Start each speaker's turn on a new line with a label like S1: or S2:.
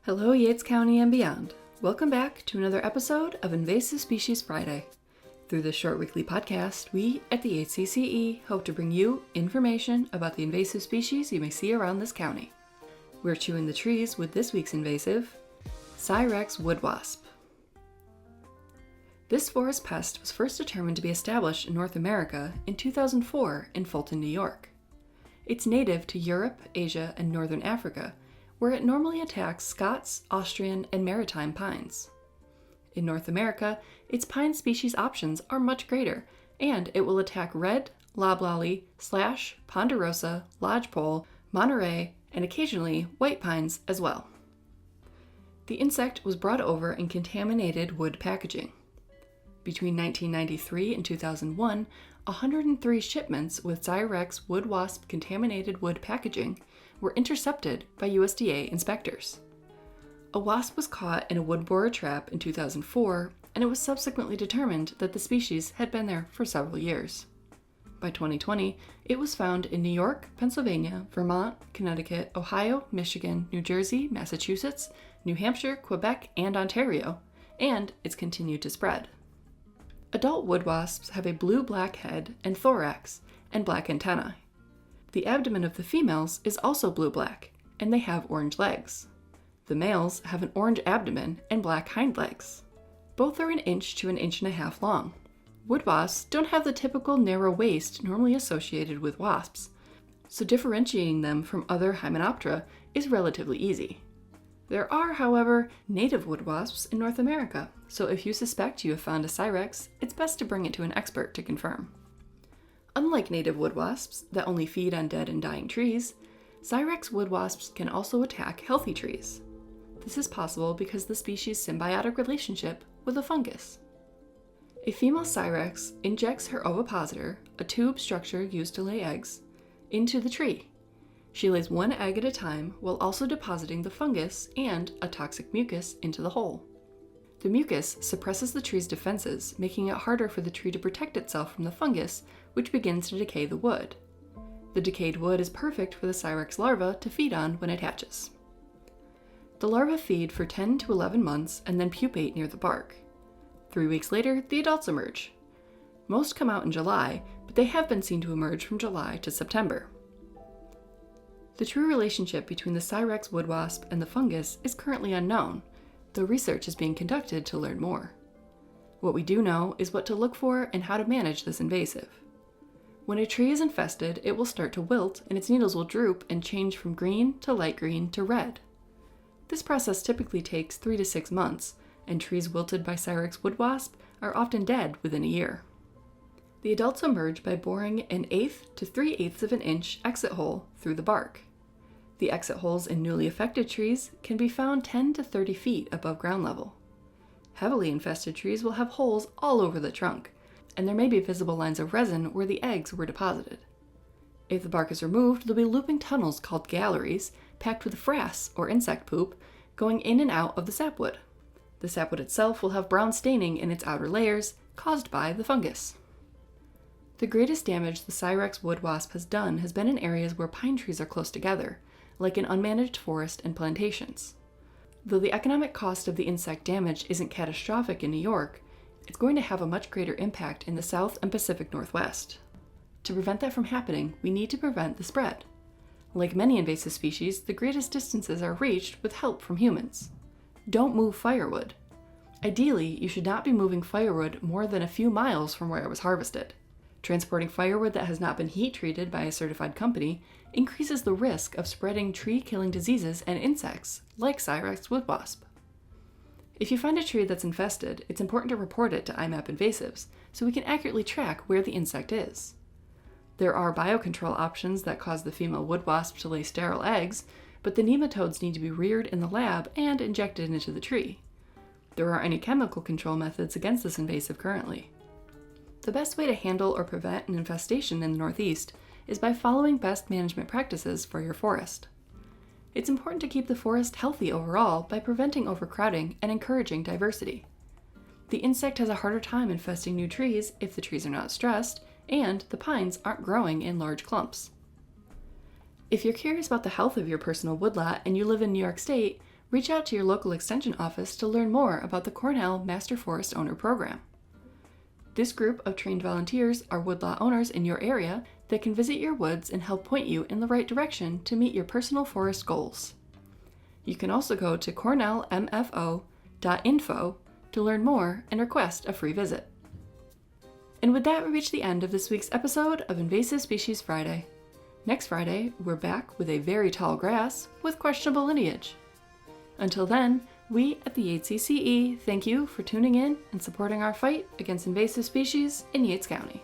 S1: Hello, Yates County and beyond. Welcome back to another episode of Invasive Species Friday. Through this short weekly podcast, we at the Yates CCE hope to bring you information about the invasive species you may see around this county. We're chewing the trees with this week's invasive, Sirex woodwasp. This forest pest was first determined to be established in North America in 2004 in Fulton, New York. It's native to Europe, Asia, and Northern Africa, where it normally attacks Scots, Austrian, and maritime pines. In North America, its pine species options are much greater, and it will attack red, loblolly, slash, ponderosa, lodgepole, Monterey, and occasionally white pines as well. The insect was brought over in contaminated wood packaging. Between 1993 and 2001, 103 shipments with Sirex woodwasp contaminated wood packaging were intercepted by USDA inspectors. A wasp was caught in a wood borer trap in 2004, and it was subsequently determined that the species had been there for several years. By 2020, it was found in New York, Pennsylvania, Vermont, Connecticut, Ohio, Michigan, New Jersey, Massachusetts, New Hampshire, Quebec, and Ontario, and it's continued to spread. Adult wood wasps have a blue-black head and thorax and black antennae. The abdomen of the females is also blue-black, and they have orange legs. The males have an orange abdomen and black hind legs. Both are 1 inch to 1.5 inches long. Wood wasps don't have the typical narrow waist normally associated with wasps, so differentiating them from other Hymenoptera is relatively easy. There are, however, native wood wasps in North America, so if you suspect you have found a Sirex, it's best to bring it to an expert to confirm. Unlike native wood wasps that only feed on dead and dying trees, Sirex wood wasps can also attack healthy trees. This is possible because of the species' symbiotic relationship with a fungus. A female Sirex injects her ovipositor, a tube structure used to lay eggs, into the tree. She lays 1 egg at a time while also depositing the fungus and a toxic mucus into the hole. The mucus suppresses the tree's defenses, making it harder for the tree to protect itself from the fungus, which begins to decay the wood. The decayed wood is perfect for the Sirex larva to feed on when it hatches. The larvae feed for 10 to 11 months and then pupate near the bark. 3 weeks later, the adults emerge. Most come out in July, but they have been seen to emerge from July to September. The true relationship between the Sirex woodwasp and the fungus is currently unknown, though research is being conducted to learn more. What we do know is what to look for and how to manage this invasive. When a tree is infested, it will start to wilt and its needles will droop and change from green to light green to red. This process typically takes 3 to 6 months, and trees wilted by Sirex woodwasp are often dead within a year. The adults emerge by boring an 1/8 to 3/8 of an inch exit hole through the bark. The exit holes in newly affected trees can be found 10 to 30 feet above ground level. Heavily infested trees will have holes all over the trunk, and there may be visible lines of resin where the eggs were deposited. If the bark is removed, there'll be looping tunnels called galleries, packed with frass or insect poop, going in and out of the sapwood. The sapwood itself will have brown staining in its outer layers, caused by the fungus. The greatest damage the Sirex woodwasp has done has been in areas where pine trees are close together, like in unmanaged forest and plantations. Though the economic cost of the insect damage isn't catastrophic in New York, it's going to have a much greater impact in the South and Pacific Northwest. To prevent that from happening, we need to prevent the spread. Like many invasive species, the greatest distances are reached with help from humans. Don't move firewood. Ideally, you should not be moving firewood more than a few miles from where it was harvested. Transporting firewood that has not been heat treated by a certified company increases the risk of spreading tree-killing diseases and insects like Sirex woodwasp. If you find a tree that's infested, it's important to report it to iMapInvasives so we can accurately track where the insect is. There are biocontrol options that cause the female woodwasp to lay sterile eggs, but the nematodes need to be reared in the lab and injected into the tree. There aren't any chemical control methods against this invasive currently. The best way to handle or prevent an infestation in the Northeast is by following best management practices for your forest. It's important to keep the forest healthy overall by preventing overcrowding and encouraging diversity. The insect has a harder time infesting new trees if the trees are not stressed and the pines aren't growing in large clumps. If you're curious about the health of your personal woodlot and you live in New York State, reach out to your local extension office to learn more about the Cornell Master Forest Owner Program. This group of trained volunteers are woodlot owners in your area that can visit your woods and help point you in the right direction to meet your personal forest goals. You can also go to cornellmfo.info to learn more and request a free visit. And with that, we reach the end of this week's episode of Invasive Species Friday. Next Friday, we're back with a very tall grass with questionable lineage. Until then, we at the Yates CCE thank you for tuning in and supporting our fight against invasive species in Yates County.